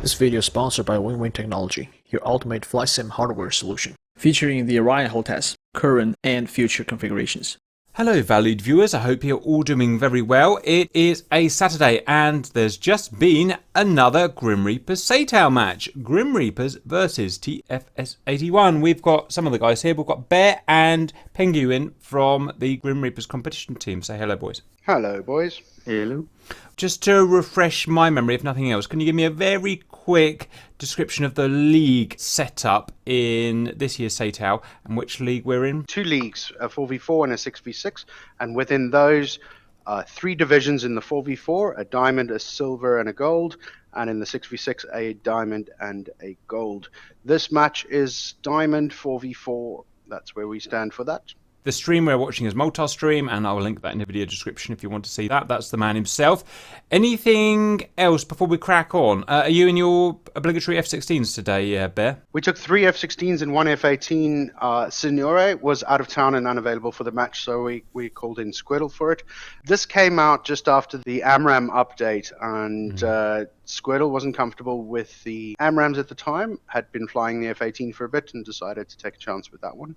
This video is sponsored by Win-Win Technology, your ultimate flight sim hardware solution, featuring the Orion hotels, current and future configurations. Hello valued viewers, I hope you're all doing very well. It is a Saturday and there's just been another Grim Reapers Satal match. Grim Reapers versus TFS-81. We've got some of the guys here. We've got Bear and Penguin from the Grim Reapers competition team. Say hello, boys. Hello, boys. Hello. Just to refresh my memory, if nothing else, can you give me a very quick description of the league setup in this year's Satal and which league we're in? Two leagues, a 4v4 and a 6v6, and within those, three divisions in the 4v4, a diamond, a silver, and a gold, and in the 6v6, a diamond and a gold. This match is diamond 4v4. That's where we stand for that. The stream we're watching is Multi-Stream, and I will link that in the video description if you want to see that. That's the man himself. Anything else before we crack on? Are you in your obligatory F-16s today, Bear? We took three F-16s and one F-18. Signore was out of town and unavailable for the match, so we called in Squirtle for it. This came out just after the AMRAM update, and Squirtle wasn't comfortable with the AMRAMs at the time, had been flying the F-18 for a bit, and decided to take a chance with that one.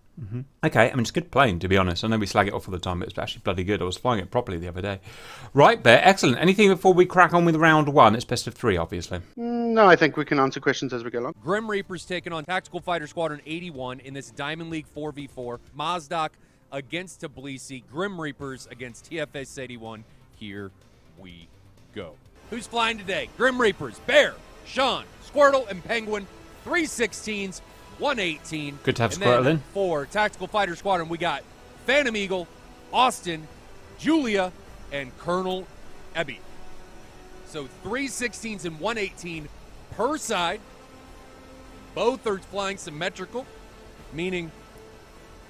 Okay, I mean, it's a good plane, to be honest. I know we slag it off all the time, but it's actually bloody good. I was flying it properly the other day. Right, Bear, excellent. Anything before we crack on with round one? It's best of three, obviously. No, I think we can answer questions as we go along. Grim Reapers taking on Tactical Fighter Squadron 81 in this Diamond League 4v4. Mazdak against Tbilisi. Grim Reapers against TFS-81. Here we go. Who's flying today? Grim Reapers, Bear, Sean, Squirtle, and Penguin. 3 16s, 1 18. Good to have and Squirtle then in. For Tactical Fighter Squadron, we got Phantom Eagle, Austin, Julia, and Colonel Ebby. So 3 16s and 1 18 per side. Both are flying symmetrical, meaning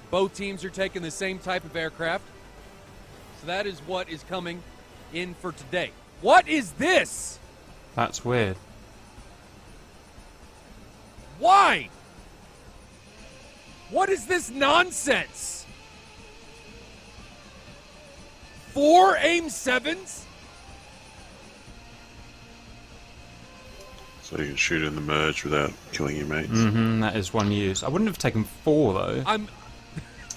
both teams are taking the same type of aircraft. So that is what is coming in for today. What is this? That's weird. Why? What is this nonsense? 4 AIM-7s? So you can shoot in the merge without killing your mates. That is one use. I wouldn't have taken 4, though. I'm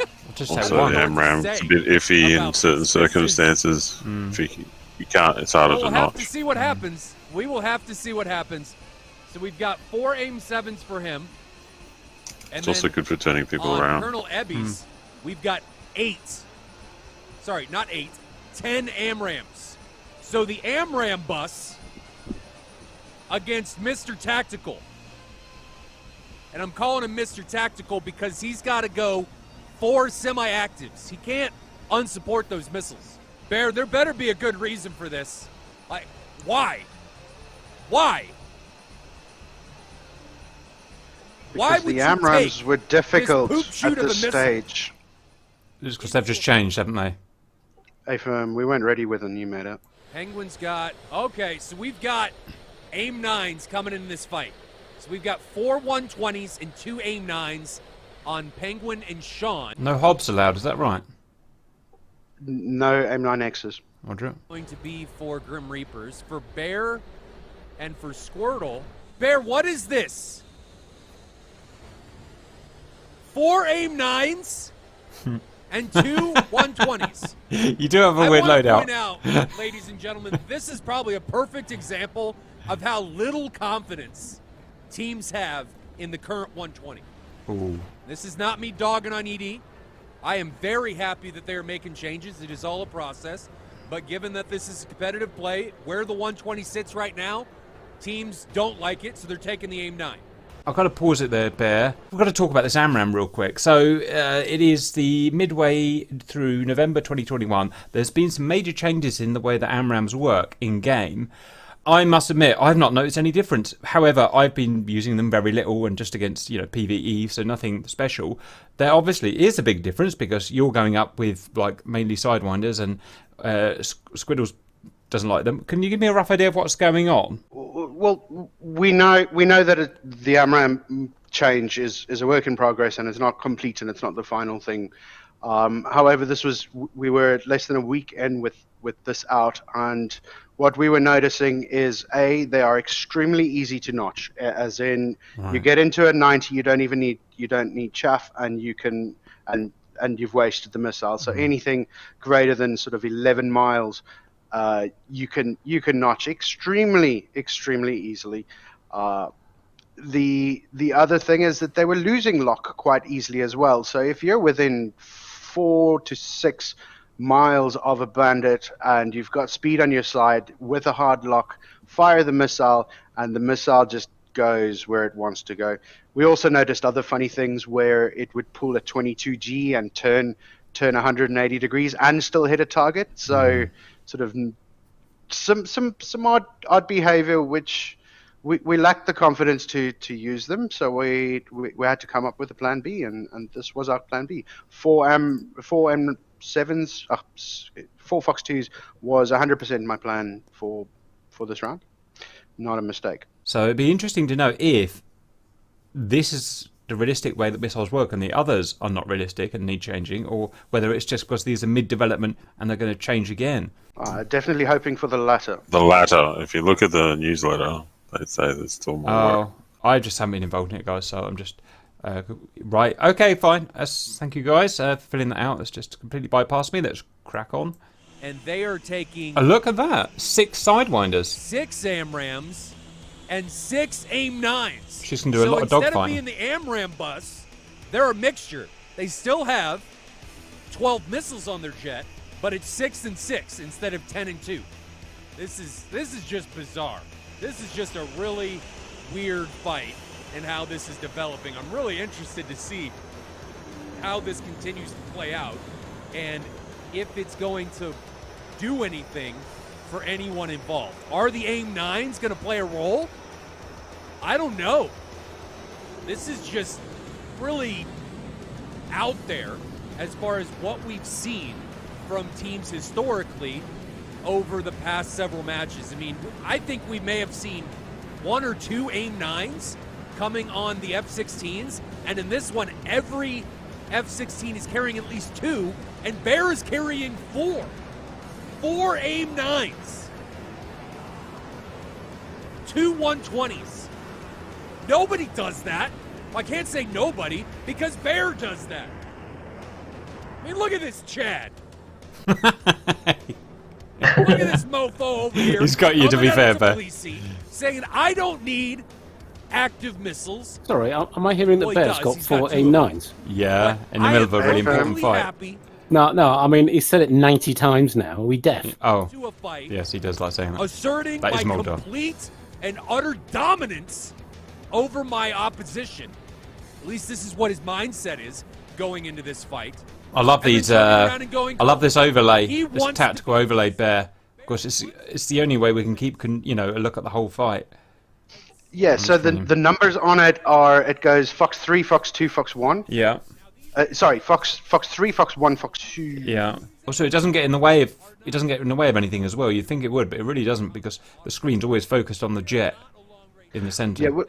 I'll just Also, take the 1. AMRAM, it's a bit iffy in about certain this. circumstances. You can't, it's harder We'll to have to notch. see what happens. We will have to see what happens. So we've got 4 AIM-7s for him. And It's also good for turning people on around. Colonel Ebby's, we've got 8. Sorry, not 8. 10 AMRAMs. So the AMRAM bus against Mr. Tactical. And I'm calling him Mr. Tactical because he's got to go 4 semi-actives. He can't unsupport those missiles. Bear, there better be a good reason for this. Like, why? Why? Why Because would the you AMRAMs take were difficult this poop shoot at of a this missile? stage. Just because they've just changed, haven't they? Hey, we weren't ready with them, you made it. Penguin's got, okay, so we've got AIM-9s coming in this fight. So we've got 4 120s and 2 AIM-9s on Penguin and Sean. No Hobbs allowed, is that right? No AIM-9Xs. Roger. Going to be for Grim Reapers. For Bear and for Squirtle. Bear, what is this? 4 AIM-9s and 2 120s. You do have a weird I want to loadout. point out, ladies and gentlemen, this is probably a perfect example of how little confidence teams have in the current 120. Ooh. This is not me dogging on ED. I am very happy that they're making changes. It is all a process. But given that this is a competitive play, where the 120 sits right now, teams don't like it, so they're taking the AIM-9. I've got to pause it there, Bear. We've got to talk about this AMRAM real quick. So it is the midway through November 2021. There's been some major changes in the way that AMRAMs work in-game. I must admit, I've not noticed any difference. However, I've been using them very little and just against, PvE, so nothing special. There obviously is a big difference because you're going up with, mainly Sidewinders and Squiddles doesn't like them. Can you give me a rough idea of what's going on? Well, we know that the AMRAM change is a work in progress and it's not complete and it's not the final thing. However, we were less than a week in with this out, and what we were noticing is they are extremely easy to notch. As in, you get into a 90, you don't need chaff, and you can and you've wasted the missile. So anything greater than sort of 11 miles, you can notch extremely easily. The other thing is that they were losing lock quite easily as well. So if you're within 4 to 6 miles of a bandit and you've got speed on your side with a hard lock, fire the missile, and the missile just goes where it wants to go. We also noticed other funny things where it would pull a 22G and turn 180 degrees and still hit a target. So sort of some odd behavior, which we lacked the confidence to use them. So we had to come up with a plan B, and this was our plan B. 4 M7s, 4 Fox 2s was 100% my plan for this round. Not a mistake. So it'd be interesting to know if this is the realistic way that missiles work and the others are not realistic and need changing, or whether it's just because these are mid-development and they're going to change again. Definitely hoping for the latter. The latter. If you look at the newsletter, they say there's still more work. I just haven't been involved in it, guys, so I'm just... right, okay, fine. Thank you, guys, for filling that out. That's just completely bypassed me. Let's crack on. And they are taking... look at that. 6 Sidewinders. 6 AMRAMs and 6 AIM-9s. She's going to do a lot of dogfighting. So instead of being the AMRAM bus, they're a mixture. They still have 12 missiles on their jet, but it's 6 and 6 instead of 10 and 2. This is just bizarre. This is just a really weird fight and how this is developing. I'm really interested to see how this continues to play out and if it's going to do anything for anyone involved. Are the AIM-9s going to play a role? I don't know. This is just really out there as far as what we've seen from teams historically over the past several matches. I mean, I think we may have seen 1 or 2 AIM-9s coming on the F-16s, and in this one, every F-16 is carrying at least 2, and Bear is carrying 4. 4 AIM-9s. 2 120s. Nobody does that. Well, I can't say nobody, because Bear does that. I mean, look at this Chad. Look at this mofo over here. He's got you, to be fair, Bear. Saying, I don't need active missiles. Sorry, am I hearing that Bear's got 4 AIM-9s? Yeah, in the middle of a really important fight. No, I mean, he's said it 90 times now. Are we deaf? Oh, yes, he does like saying that. Asserting my complete and utter dominance over my opposition. At least this is what his mindset is going into this fight. I love these. I love this overlay, this tactical overlay, Bear. Of course, it's the only way we can keep, a look at the whole fight. Yeah. So the numbers on it are, it goes Fox 3, Fox 2, Fox 1. Yeah. Sorry, Fox 3, Fox 1, Fox 2. Yeah. Also, it doesn't get in the way of anything as well. You'd think it would, but it really doesn't, because the screen's always focused on the jet in the center. Yeah,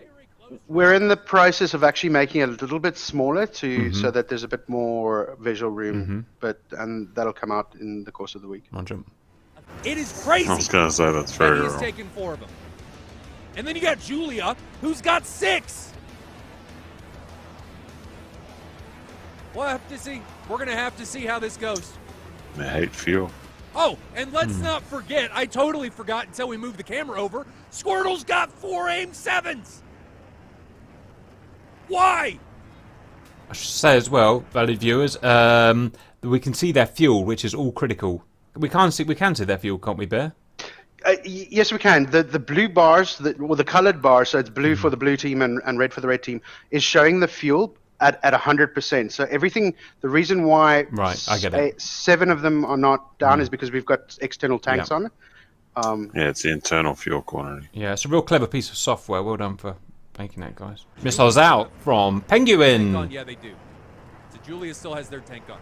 we're in the process of actually making it a little bit smaller so that there's a bit more visual room, and that'll come out in the course of the week. It is crazy. I was going to say that's very He's wrong. taken 4 of them. And then you got Julia, who's got 6. We'll have to see. We're going to have to see how this goes. I hate fuel. Oh, and let's not forget, I totally forgot until we moved the camera over, Squirtle's got 4 AIM-7s. Why? I should say as well, valued viewers, that we can see their fuel, which is all critical. We can see their fuel, can't we, Bear? Yes, we can. The blue bars, the colored bars, so it's blue for the blue team and red for the red team, is showing the fuel at 100%. So everything, the reason why I get it. 7 of them are not down is because we've got external tanks on it. Yeah, it's the internal fuel quantity. Yeah, it's a real clever piece of software. Well done for making that, guys. Missiles out from Penguin. Yeah, they do. So Julia still has their tank on.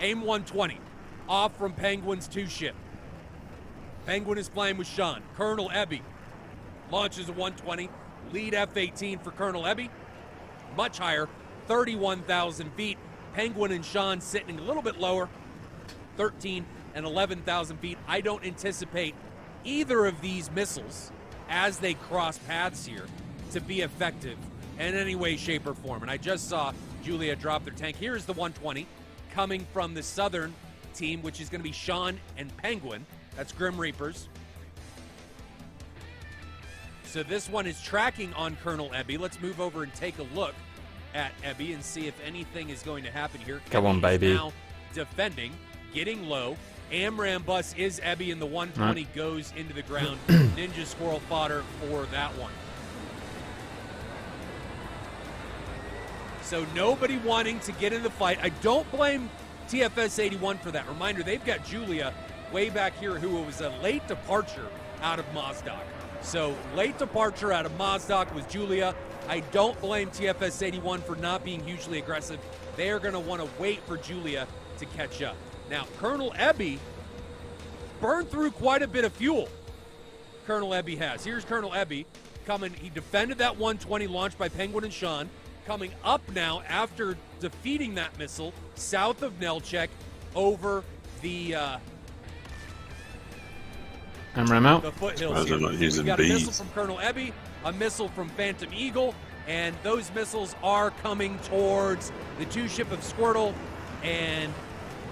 AIM 120 off from Penguin's 2 ship. Penguin is flying with Sean. Colonel Ebby launches a 120. Lead F-18 for Colonel Ebby. Much higher, 31,000 feet. Penguin and Sean sitting a little bit lower, 13 and 11,000 feet. I don't anticipate either of these missiles, as they cross paths here, to be effective in any way, shape, or form. And I just saw Julia drop their tank. Here's the 120 coming from the southern team, which is going to be Sean and Penguin. That's Grim Reapers. So this one is tracking on Colonel Ebby. Let's move over and take a look at Ebby and see if anything is going to happen here. Come on, baby. Now defending, getting low. AMRAAM bus is Ebby, and the 120 goes into the ground. Ninja Squirrel fodder for that one. So nobody wanting to get in the fight. I don't blame TFS-81 for that. Reminder, they've got Julia way back here, who was a late departure out of Mozdok. So late departure out of Mozdok was Julia. I don't blame TFS-81 for not being hugely aggressive. They are going to want to wait for Julia to catch up. Now, Colonel Ebby burned through quite a bit of fuel. Colonel Ebby has. Here's Colonel Ebby coming. He defended that 120 launched by Penguin and Sean. Coming up now after defeating that missile south of Nelchek over the AMRAAM out. the foothills here. We've got a missile from Colonel Ebby, a missile from Phantom Eagle, and those missiles are coming towards the two ship of Squirtle and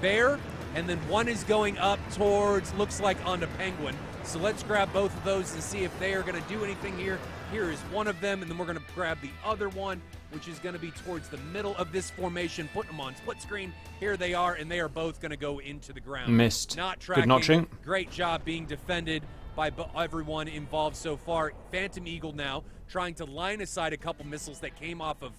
Bear, and then one is going up towards, looks like, onto Penguin. So let's grab both of those and see if they are going to do anything here. Here is one of them, and then we're going to grab the other one, which is going to be towards the middle of this formation, putting them on split screen. Here they are, and they are both going to go into the ground. Missed. Not tracking. Good notching. Great job being defended by everyone involved so far. Phantom Eagle now trying to line aside a couple missiles that came off of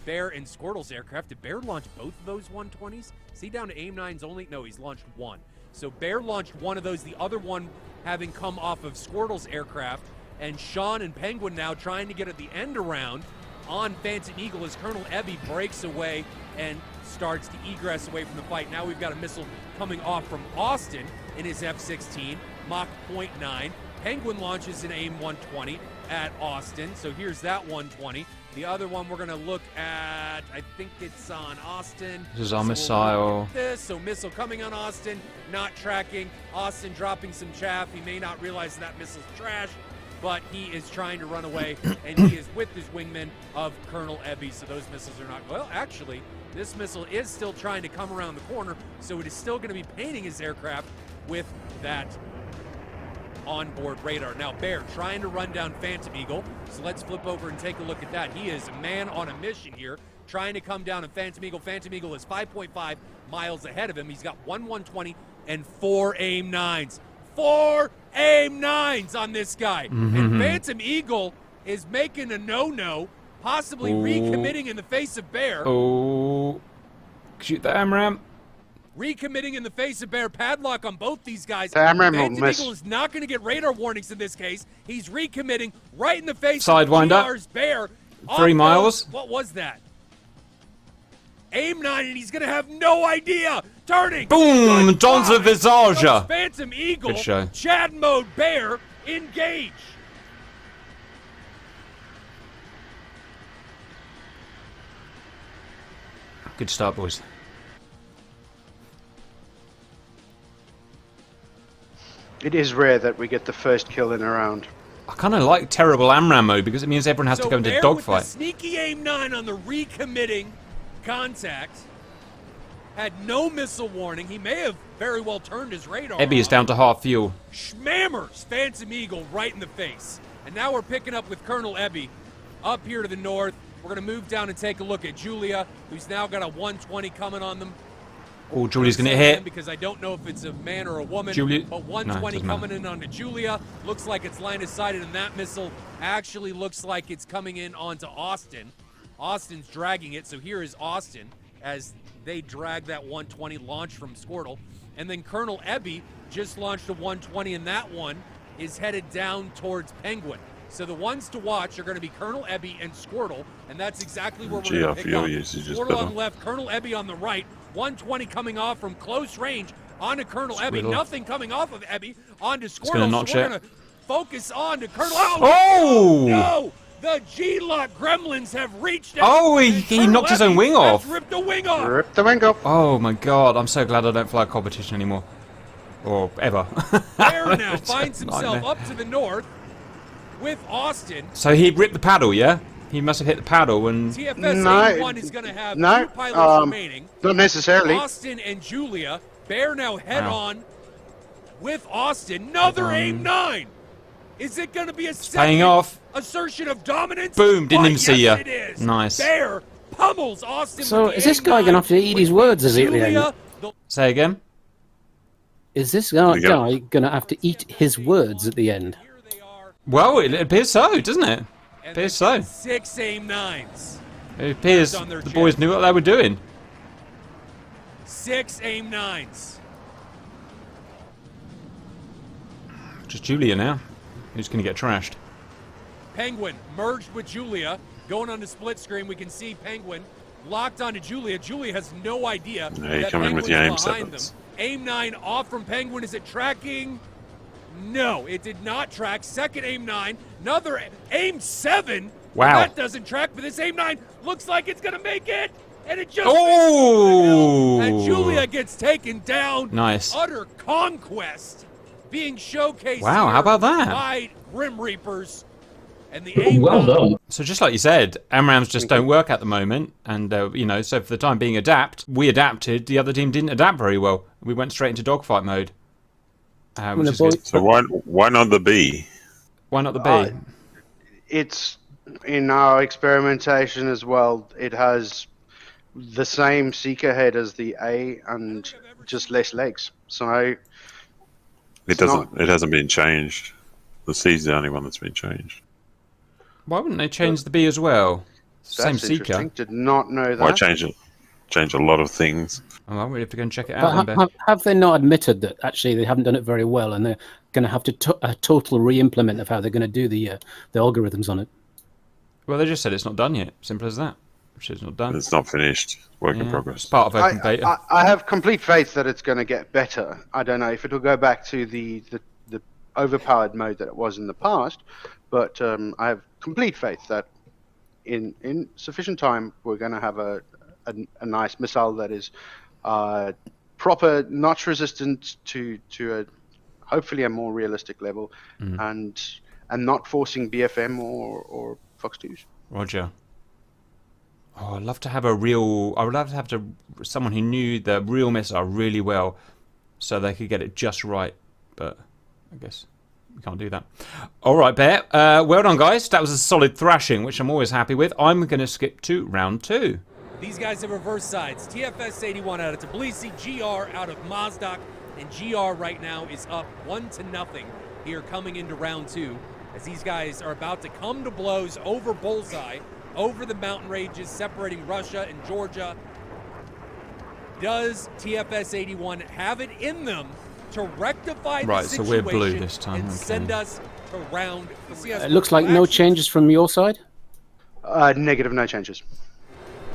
Bear and Squirtle's aircraft. Did Bear launch both of those 120s? Is he down to AIM-9s only? No, he's launched one. So Bear launched one of those, the other one having come off of Squirtle's aircraft. And Sean and Penguin now trying to get at the end around on Phantom Eagle as Colonel Ebby breaks away and starts to egress away from the fight. Now we've got a missile coming off from Austin in his F-16, Mach .9. Penguin launches an AIM-120 at Austin, so here's that 120. The other one we're going to look at, I think it's on Austin. This is our missile. We'll look at this. So missile coming on Austin, not tracking. Austin dropping some chaff. He may not realize that missile's trash, but he is trying to run away, and he is with his wingman of Colonel Ebby, so those missiles are not... Well, actually, this missile is still trying to come around the corner, so it is still going to be painting his aircraft with that onboard radar. Now, Bear trying to run down Phantom Eagle, so let's flip over and take a look at that. He is a man on a mission here, trying to come down on Phantom Eagle. Phantom Eagle is 5.5 miles ahead of him. He's got 120 and 4 AIM-9s. 4 AIM-9s on this guy. And Phantom Eagle is making a no-no, possibly recommitting in the face of Bear. Oh, shoot the AMRAAM. Recommitting in the face of Bear. Padlock on both these guys. The AMRAAM will Phantom miss. Eagle is not going to get radar warnings in this case. He's recommitting right in the face Sidewinder. of GR's Bear. 3 miles. What was that? AIM-9, and he's going to have no idea. Turning. Boom! Good Dans le God. visage. Goes Phantom Eagle. Good show. Chad mode Bear. Engage. Good start, boys. It is rare that we get the first kill in a round. I kind of like terrible AMRAAM mode because it means everyone has to go into Bear dogfight. with the sneaky AIM-9 on the recommitting contact. Had no missile warning. He may have very well turned his radar Ebby is off. down to half fuel. Schmammers Phantom Eagle right in the face. And now we're picking up with Colonel Ebby up here to the north. We're going to move down and take a look at Julia, who's now got a 120 coming on them. Oh, Julie's going to hit. Because I don't know if it's a man or a woman. Julia. But No, 120 it doesn't coming in onto Julia. Looks like it's line of sighted, and that missile actually looks like it's coming in onto Austin. Austin's dragging it, so here is Austin as they drag that 120 launch from Squirtle. And then Colonel Ebby just launched a 120, and that one is headed down towards Penguin. So the ones to watch are going to be Colonel Ebby and Squirtle, and that's exactly where we're going to pick up. Squirtle on the left, Colonel Ebby on the right. 120 coming off from close range onto Colonel Ebby. Nothing coming off of Ebby onto Squirtle. So we're going to focus on to Colonel. Oh! No! The G-Lock Gremlins have reached out. Oh, he knocked his own wing off. Ripped the wing off. Rip the wing off. Oh my god, I'm so glad I don't fly a competition anymore. Or ever. Bear now finds himself Nightmare. up to the north with Austin. So he ripped the paddle, yeah? He must have hit the paddle and... TFS-81 is going to have no, 2 pilots remaining. Not necessarily. Austin and Julia. Bear now head on with Austin. Another AIM-9. Is it going to be a paying off. assertion of dominance? Boom, didn't even see ya. It is. Nice. Bear pummels Austin. So with the is this guy AIM-9 going to have to eat his words as he at the end? Julia, Say again? Is this guy You got- going to have to eat his words at the end? here they are. Well, it appears so, doesn't it? And Appears they've got so. 6 AIM-9s. It appears on their the boys chest. knew what they were doing. 6 AIM-9s. Just Julia now. Who's going to get trashed? Penguin merged with Julia. Going on the split screen, we can see Penguin locked onto Julia. Julia has no idea Yeah, you that come in with Penguin's your behind AIM-7s. them. AIM-9 off from Penguin. Is it tracking? No, it did not track. Second AIM-9. Another AIM-7. Wow. That doesn't track, but this AIM-9 looks like it's going to make it. And it just Oh! and Julia gets taken down. Nice. Utter conquest being showcased. Wow, here how about that? By Grim Reapers and the AIM-9. Well done. So just like you said, AMRAAMs just don't work at the moment. And, you know, so for the time being we adapted. The other team didn't adapt very well. We went straight into dogfight mode. Which is good. So why not the B? Why not the B? It's in our experimentation as well. It has the same seeker head as the A and just less legs. So It doesn't. It hasn't been changed. The C's the only one that's been changed. Why wouldn't they change the B as well? Same that's seeker. interesting. Did not know that. Why change it? Change a lot of things. Oh, we have to go and check it out. But then, Ben. have they not admitted that actually they haven't done it very well, and they're going to have to a total re-implement of how they're going to do the algorithms on it? Well, they just said it's not done yet. Simple as that. Which is not done. It's not finished. Work in Yeah, progress. It's part of open beta. I have complete faith that it's going to get better. I don't know if it will go back to the overpowered mode that it was in the past, but I have complete faith that in sufficient time we're going to have a nice missile that is proper, notch resistant to a hopefully a more realistic level, and not forcing BFM or Fox 2s. Roger. Oh, I'd love to have I would love to have someone who knew the real missile really well, so they could get it just right. But I guess we can't do that. All right, Bear. Well done, guys. That was a solid thrashing, which I'm always happy with. I'm going to skip to round 2. These guys have reverse sides. TFS-81 out of Tbilisi, GR out of Mozdok, and GR right now is up 1-0 here coming into round 2, as these guys are about to come to blows over Bullseye, over the mountain ranges separating Russia and Georgia. Does TFS-81 have it in them to rectify the Right, so situation we're blue this time, and okay. send us to round 3? It looks like no changes from your side, Negative, no changes.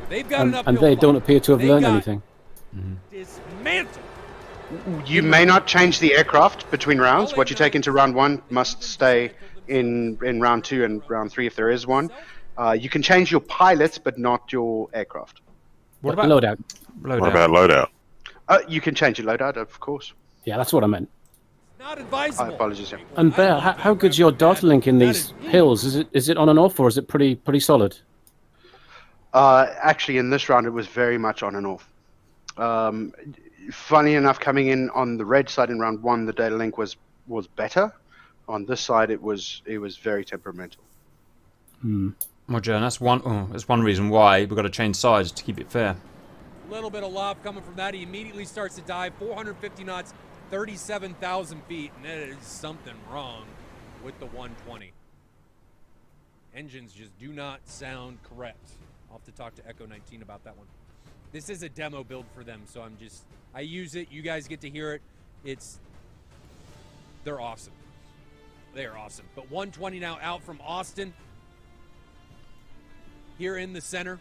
They've got an and uphill they don't fight. appear to have They've learned got anything. dismantled. You may not change the aircraft between rounds. What you take into round 1 must stay in round 2 and round 3 if there is one. You can change your pilots, but not your aircraft. What about Loadout? What about loadout? You can change your loadout, of course. Yeah, that's what I meant. Not advisable. Apologies, yeah. And Bear, how good's your data link in these hills? Is it on and off, or is it pretty solid? Actually, in this round, it was very much on and off. Funny enough, coming in on the red side in round 1, the data link was better. On this side, it was very temperamental. Roger, and that's one reason why we've got to change sides to keep it fair. A little bit of lob coming from that. He immediately starts to dive. 450 knots, 37,000 feet, and there is something wrong with the 120. Engines just do not sound correct. I'll have to talk to Echo 19 about that one. This is a demo build for them, so I use it. You guys get to hear it. They're awesome. They are awesome. But 120 now out from Austin. Here in the center,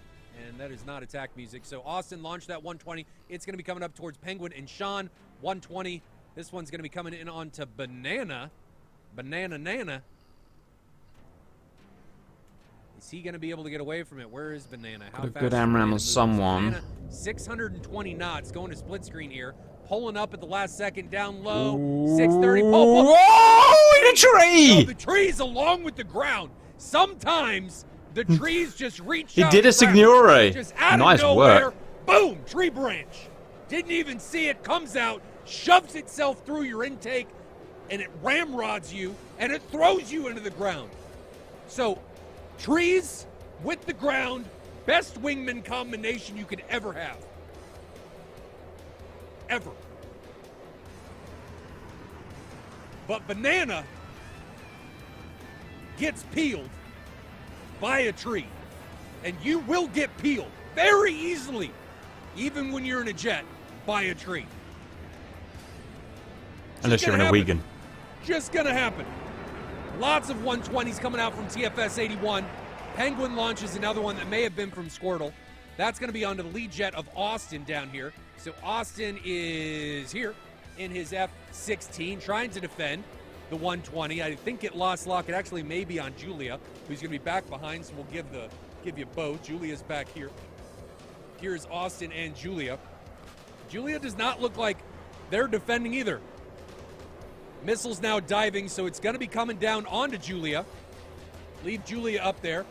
and that is not attack music. So Austin launched that 120. It's going to be coming up towards Penguin and Sean. 120. This one's going to be coming in onto Banana Nana. Is he going to be able to get away from it? Where is Banana? How Got a fast good is AMRAM Banana on moving? someone. Banana, 620 knots, going to split screen here. Pulling up at the last second, down low. Ooh. 630. Pull. Whoa! In a tree! No, the trees along with the ground. Sometimes the trees just reach He out. did a and grab Signore. it. Just out Nice of nowhere. work. Boom! Tree branch. Didn't even see it. Comes out, shoves itself through your intake, and it ramrods you, and it throws you into the ground. So, trees with the ground, best wingman combination you could ever have. Ever. But Banana gets peeled by a tree. And you will get peeled very easily, even when you're in a jet, by a tree. Unless you're in a Wigan. Just gonna happen. Lots of 120s coming out from TFS-81. Penguin launches another one that may have been from Squirtle. That's gonna be onto the lead jet of Austin down here. So Austin is here in his F-16, trying to defend the 120. I think it lost lock. It actually may be on Julia, who's gonna be back behind, so we'll give you both. Julia's back here. Here's Austin and Julia. Julia does not look like they're defending either. Missiles now diving, so it's going to be coming down onto Julia. Leave Julia up there.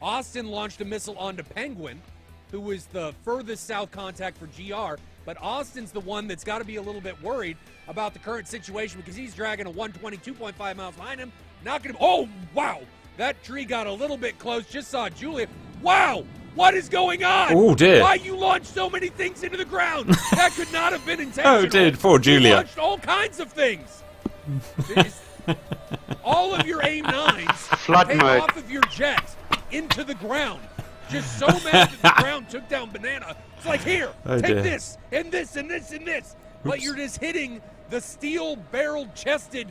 Austin launched a missile onto Penguin, who was the furthest south contact for GR, but Austin's the one that's got to be a little bit worried about the current situation because he's dragging a 120, 2.5 miles behind him. Not going to... Oh, wow! That tree got a little bit close. Just saw Julia. Wow! What is going on? Oh, dear. Why you launched so many things into the ground? That could not have been intentional. Oh, dear. Poor Julia. You launched all kinds of things. All of your AIM-9s Flood came mode. off of your jet into the ground. Just so mad that the ground took down Banana. It's like, here, Oh, take dear. this, and this, and this, and this. But you're just hitting the steel-barreled chested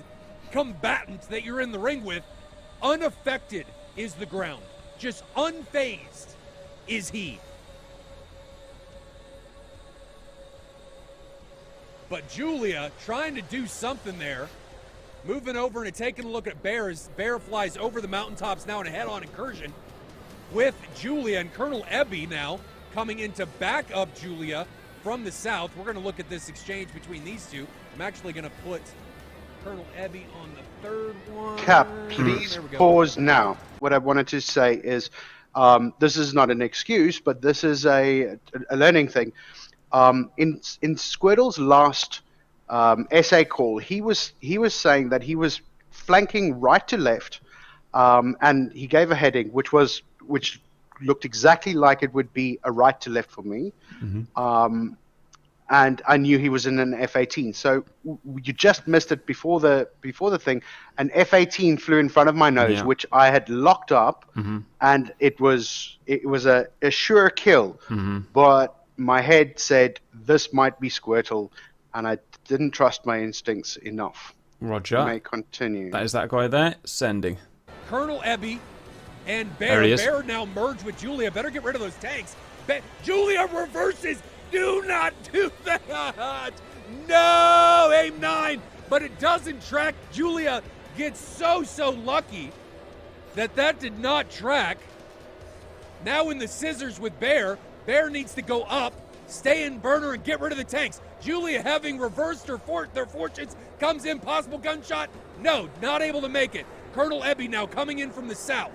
combatant that you're in the ring with. Unaffected is the ground. Just unfazed is he. But Julia trying to do something there. Moving over and taking a look at Bear as Bear flies over the mountaintops now in a head-on incursion with Julia and Colonel Ebby now coming in to back up Julia from the south. We're going to look at this exchange between these two. I'm actually going to put Colonel Ebby on the third one. Cap, please There we go. pause now. What I wanted to say is, this is not an excuse, but this is a learning thing. In Squirtle's last essay call, he was saying that he was flanking right to left, and he gave a heading which looked exactly like it would be a right to left for me. Mm-hmm. And I knew he was in an F-18. So you just missed it before the thing. An F-18 flew in front of my nose, Yeah. which I had locked up, Mm-hmm. and it was a sure kill. Mm-hmm. But my head said this might be Squirtle, and I didn't trust my instincts enough. Roger. May continue. That is that guy there. Sending. Colonel Ebby and There Bear. he is. Bear now merged with Julia. Better get rid of those tanks. Julia reverses. Do not do that. No, AIM-9. But it doesn't track. Julia gets so lucky that did not track. Now in the scissors with Bear. Bear needs to go up, stay in burner, and get rid of the tanks. Julia, having reversed their fortunes, comes in. Possible gunshot. No, not able to make it. Colonel Ebby now coming in from the south.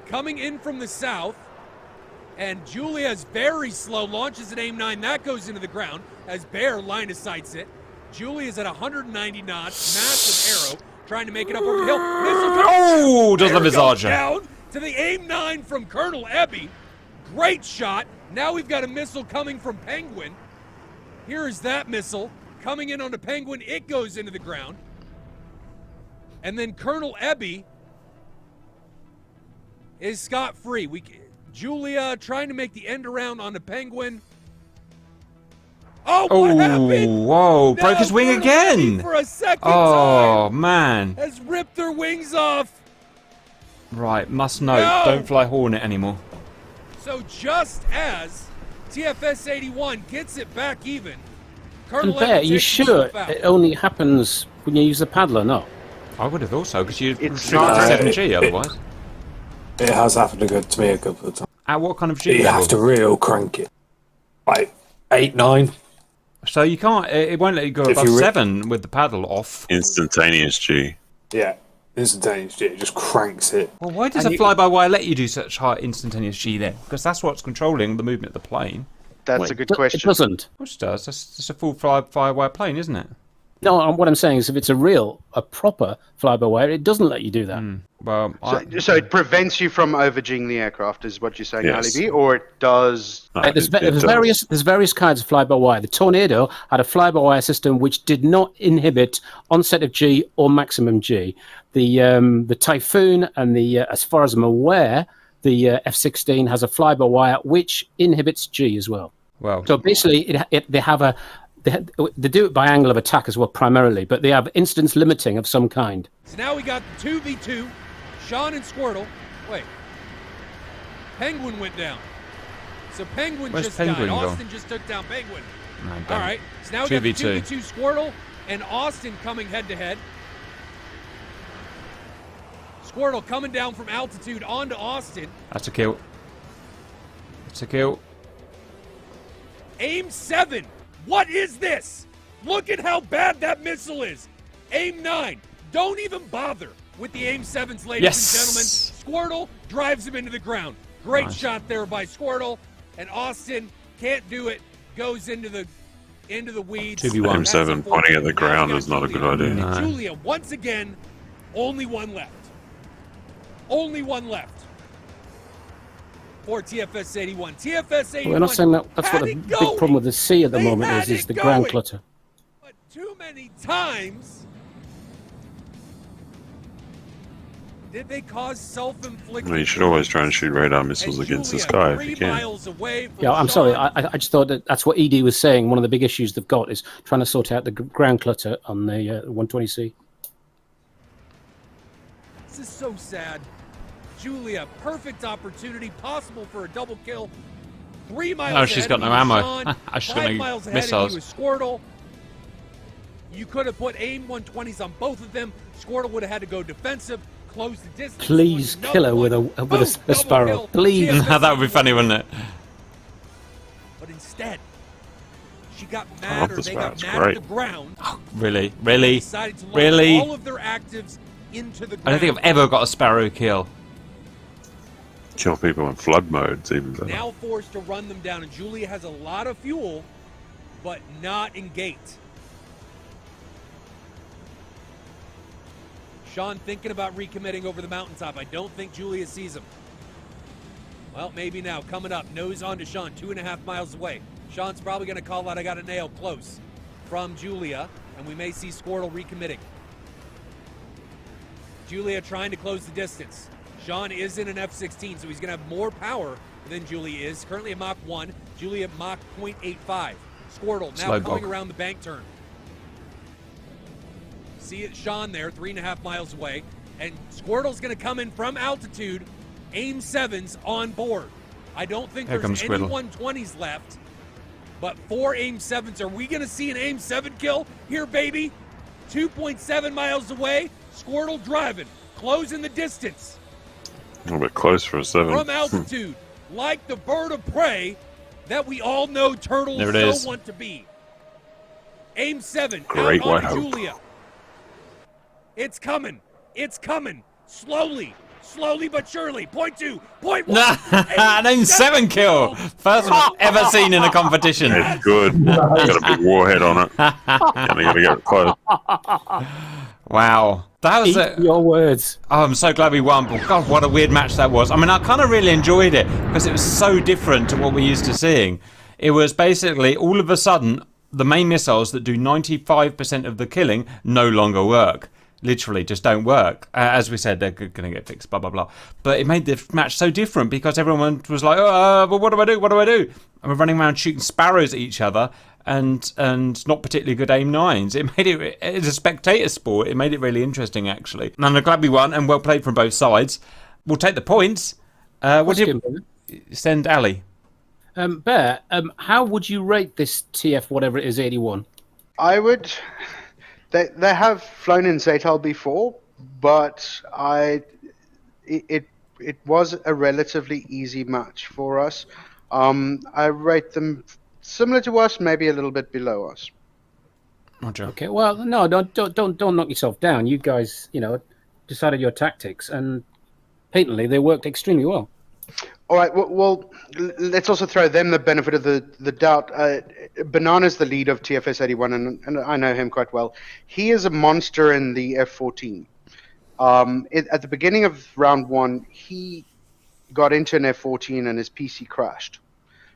Coming in from the south, and Julia is very slow, launches an AIM-9. That goes into the ground as Bear line of sights it. Julia is at 190 knots, massive arrow, trying to make it up over the hill. Oh, does Bear the goes visage. down to the AIM-9 from Colonel Ebby. Great shot. Now we've got a missile coming from Penguin. Here is that missile coming in on the Penguin. It goes into the ground. And then Colonel Ebby is scot-free. Julia trying to make the end around on the Penguin. Oh, what happened? Whoa, broke Now his wing Colonel again. Ebby for a second Oh, time man. has ripped their wings off. Right, must note, No. don't fly Hornet anymore. So just as TFS-81 gets it back even, Colonel And Bear, Leonard you takes sure himself out. it only happens when you use the paddler, not? I would have thought so, because you'd It's restrict not- to 7G otherwise. It has happened to me a couple of times. At what kind of G You level? have to real crank it. Like 8, 9. So you can't, it won't let you go If above you 7 with the paddle off. Instantaneous G. Yeah. Instantaneous. It just cranks it. Well, why does And a fly-by-wire let you do such high instantaneous G then? Because that's what's controlling the movement of the plane. That's a good It question. doesn't. Of course it does. That's just a full fly-by-wire plane, isn't it? No, what I'm saying is if it's a proper fly-by-wire, it doesn't let you do that. Well, So it prevents you from overging the aircraft, is what you're saying, Yes. Ali B, or it does. No, There's, it there's does. various kinds of fly-by-wire. The Tornado had a fly-by-wire system which did not inhibit onset of G or maximum G. The Typhoon and as far as I'm aware, the F-16 has a fly-by-wire which inhibits G as well. well, So basically, they do it by angle of attack as well, primarily, but they have instance limiting of some kind. So now we got 2v2. Sean and Squirtle. Wait. Penguin went down. So Penguin Where's just Penguin died. gone? Austin just took down Penguin. no, All don't. right. So now we got the 2v2. 2v2 Squirtle and Austin coming head to head. Squirtle coming down from altitude onto Austin. That's a kill. That's a kill. Aim 7. What is this? Look at how bad that missile is. Aim 9. Don't even bother with the Aim 7s, ladies Yes. and gentlemen. Squirtle drives him into the ground. Great Nice. shot there by Squirtle. And Austin can't do it. Goes into the weeds. 2v1. That's M7 pointing at the unfortunate. ground Now we is got not a good Julia. idea. And No. Julia, once again, only one left. Only one left. For TFS-81. TFS-81. Well, we're not saying that's what had the it big going. problem with the sea at the They moment had is it the ground going. clutter. But too many times did they cause self-inflicted. Well, you should always try and shoot radar missiles And against the Julia, sky if 3 you can. miles away from Yeah, I'm sorry. Sean. I just thought that's what ED was saying. One of the big issues they've got is trying to sort out the ground clutter on the 120C. This is so sad. Julia, perfect opportunity, possible for a double kill. 3 miles No, she's ahead got of no you was ammo. Sean. She's got 5 no miles ahead missiles. of you was Squirtle. You could have put AIM 120s on both of them. Squirtle would have had to go defensive, close the distance. Please Another kill her one. with a Boom, sparrow. double kill. Please. TFS That would be funny, wouldn't it? But instead, she got love mad, or the they sparrow. got It's mad great. at the ground. Really? Really? Decided to load Really? all of their actives into the ground. I don't think I've ever got a sparrow kill. Kill people in flood mode, it's even better. Now forced to run them down, and Julia has a lot of fuel, but not in gate. Sean thinking about recommitting over the mountaintop. I don't think Julia sees him. Well, maybe now. Coming up, nose on to Sean, 2.5 miles away. Sean's probably going to call out, I got a nail close from Julia, and we may see Squirtle recommitting. Julia trying to close the distance. Sean is in an F-16, so he's going to have more power than Julia is. Currently at Mach 1, Julia at Mach 0.85. Squirtle now Slow coming bog. around the bank turn. See it, Sean there, 3.5 miles away. And Squirtle's going to come in from altitude. AIM 7s on board. I don't think Here there's comes any Squirtle. 120s left. But 4 AIM 7s. Are we going to see an AIM 7 kill here, baby? 2.7 miles away. Squirtle driving, closing the distance A little bit close for a 7. from altitude, like the bird of prey that we all know turtles There it so is. want to be. AIM 7 Great out White on Hope. Julia. It's coming. It's coming. Slowly but surely. Point 2, point 1. An AIM 7 kill! First one I've ever seen in a competition. It's good. It's got a big warhead on it. And they got to get it close. Wow. That was Eat it. your words. Oh, I'm so glad we won, but God, what a weird match that was. I mean, I kind of really enjoyed it because it was so different to what we're used to seeing. It was basically all of a sudden the main missiles that do 95% of the killing no longer work. Literally just don't work. As we said, they're going to get fixed, blah, blah, blah. But it made the match so different because everyone was like, well, what do I do? What do I do? And we're running around shooting sparrows at each other and not particularly good AIM 9s. It made it, as a spectator sport, it made it really interesting, actually. And I'm glad we won and well played from both sides. We'll take the points. What do you send Ali? Bear, how would you rate this TF whatever it is 81? I would. They have flown in Satal before, but it was a relatively easy match for us. I rate them similar to us, maybe a little bit below us. Roger. Okay, well, no, don't knock yourself down. You guys, decided your tactics, and patently they worked extremely well. All right. Well, let's also throw them the benefit of the doubt. Banana's the lead of TFS-81, and I know him quite well. He is a monster in the F-14. At the beginning of round one, he got into an F-14 and his PC crashed.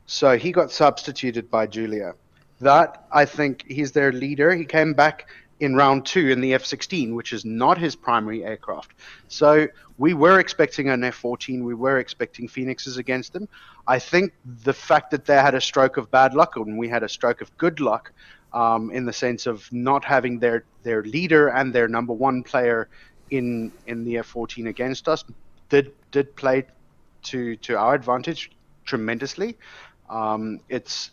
So he got substituted by Julia. That, I think, he's their leader. He came back in round two in the F-16, which is not his primary aircraft. So we were expecting an F-14. We were expecting Phoenixes against them. I think the fact that they had a stroke of bad luck and we had a stroke of good luck, in the sense of not having their leader and their number one player in the F-14 against us, did play to our advantage tremendously. It's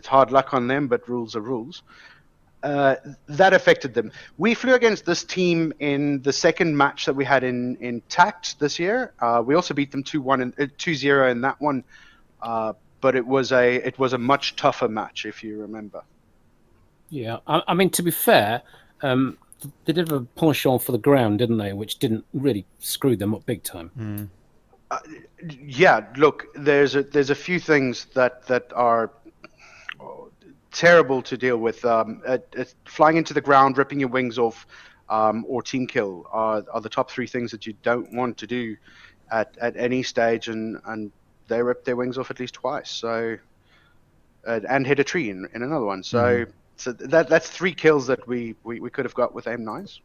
hard luck on them, but rules are rules. That affected them. We flew against this team in the second match that we had in TACT this year. We also beat them 2-0 in that one, but it was a much tougher match, if you remember. Yeah, I mean, to be fair, they did have a penchant for the ground, didn't they? Which didn't really screw them up big time. Yeah, look, there's a few things that are terrible to deal with. Flying into the ground, ripping your wings off, or team kill are the top three things that you don't want to do at any stage, and they ripped their wings off at least twice. So and hit a tree in another one. So that's three kills that we could have got with AIM-9s.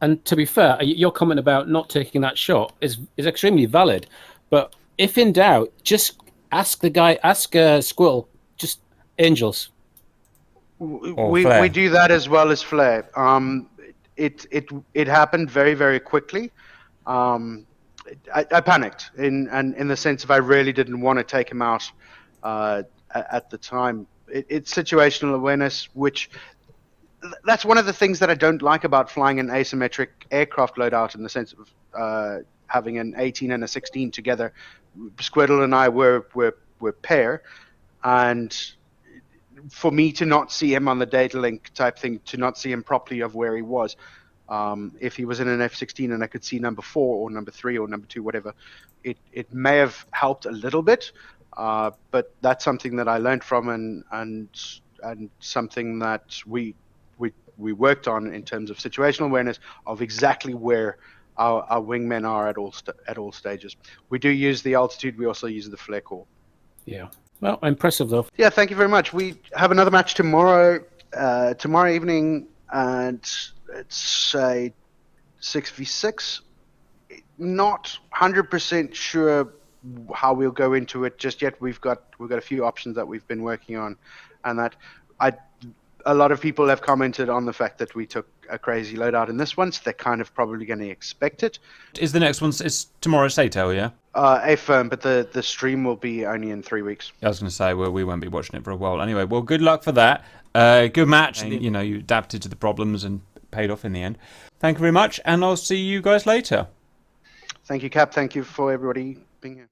And to be fair, your comment about not taking that shot is extremely valid. But if in doubt, just ask Squill, just Angels. We do that as well as Flare. It happened very, very quickly. I panicked in the sense of I really didn't want to take him out at the time. It's situational awareness, which that's one of the things that I don't like about flying an asymmetric aircraft loadout, in the sense of having an 18 and a 16 together. Squiddle and I were pair, and for me to not see him on the data link type thing, to not see him properly of where he was, if he was in an F-16 and I could see number 4 or number 3 or number 2, whatever, it may have helped a little bit, but that's something that I learned from, and something that we worked on in terms of situational awareness of exactly where our wingmen are at all stages. We do use the altitude. We also use the flare core. Yeah. Well, impressive though. Yeah, thank you very much. We have another match tomorrow evening, and it's a 6v6. Not 100% sure how we'll go into it just yet. We've got a few options that we've been working on, and that a lot of people have commented on the fact that we took a crazy loadout in this one, so they're kind of probably going to expect it. Is the next one is tomorrow Satal, yeah? Affirm, but the stream will be only in 3 weeks. I was going to say, well, we won't be watching it for a while. Anyway, well, good luck for that. Good match. You know, you adapted to the problems and paid off in the end. Thank you very much, and I'll see you guys later. Thank you, Cap. Thank you for everybody being here.